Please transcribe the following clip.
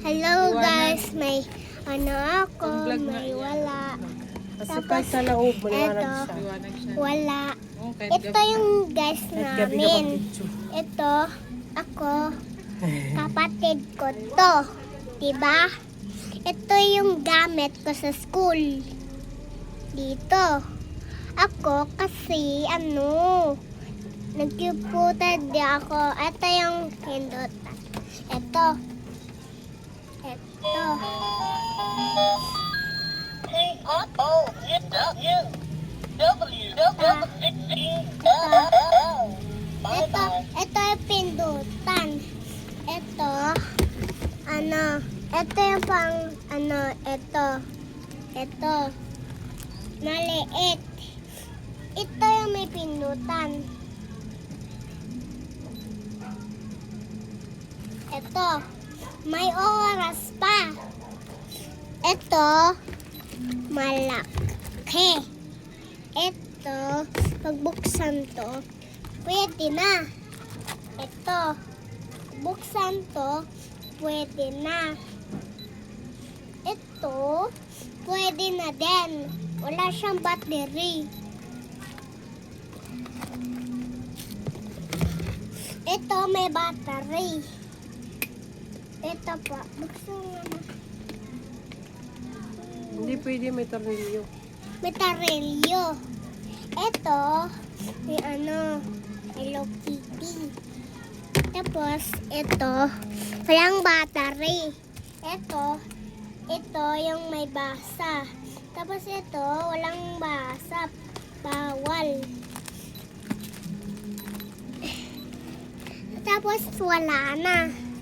Hello guys, may ako, may wala. Kasi kahit sa loob, maliwanag eto, siya. wala. Oh, kahit Ito yung guys Kahit gabi ka namin. mag-video. Ito, ako, kapatid ko to. Diba? Ito yung gamit ko sa school. Dito. Ako kasi nagkiputan di ako. Ito yung pindutan. Ito. Ito yung pindutan. Ito yung pang, ito, maliit. Ito yung may pindutan. Ito, may oras pa. Ito, malaki. Ito, pagbuksan to, pwede na. Ito, buksan to, pwede na. Ito, pwede na din. Wala siyang battery. Ito, may battery. Ito pa, buksan nga na. Hindi pwede may tornilyo. May tarilyo. Ito, may Hello Kitty. Tapos, ito, walang battery. Ito yung may basa. Tapos ito, walang basa. Bawal. Tapos, wala na.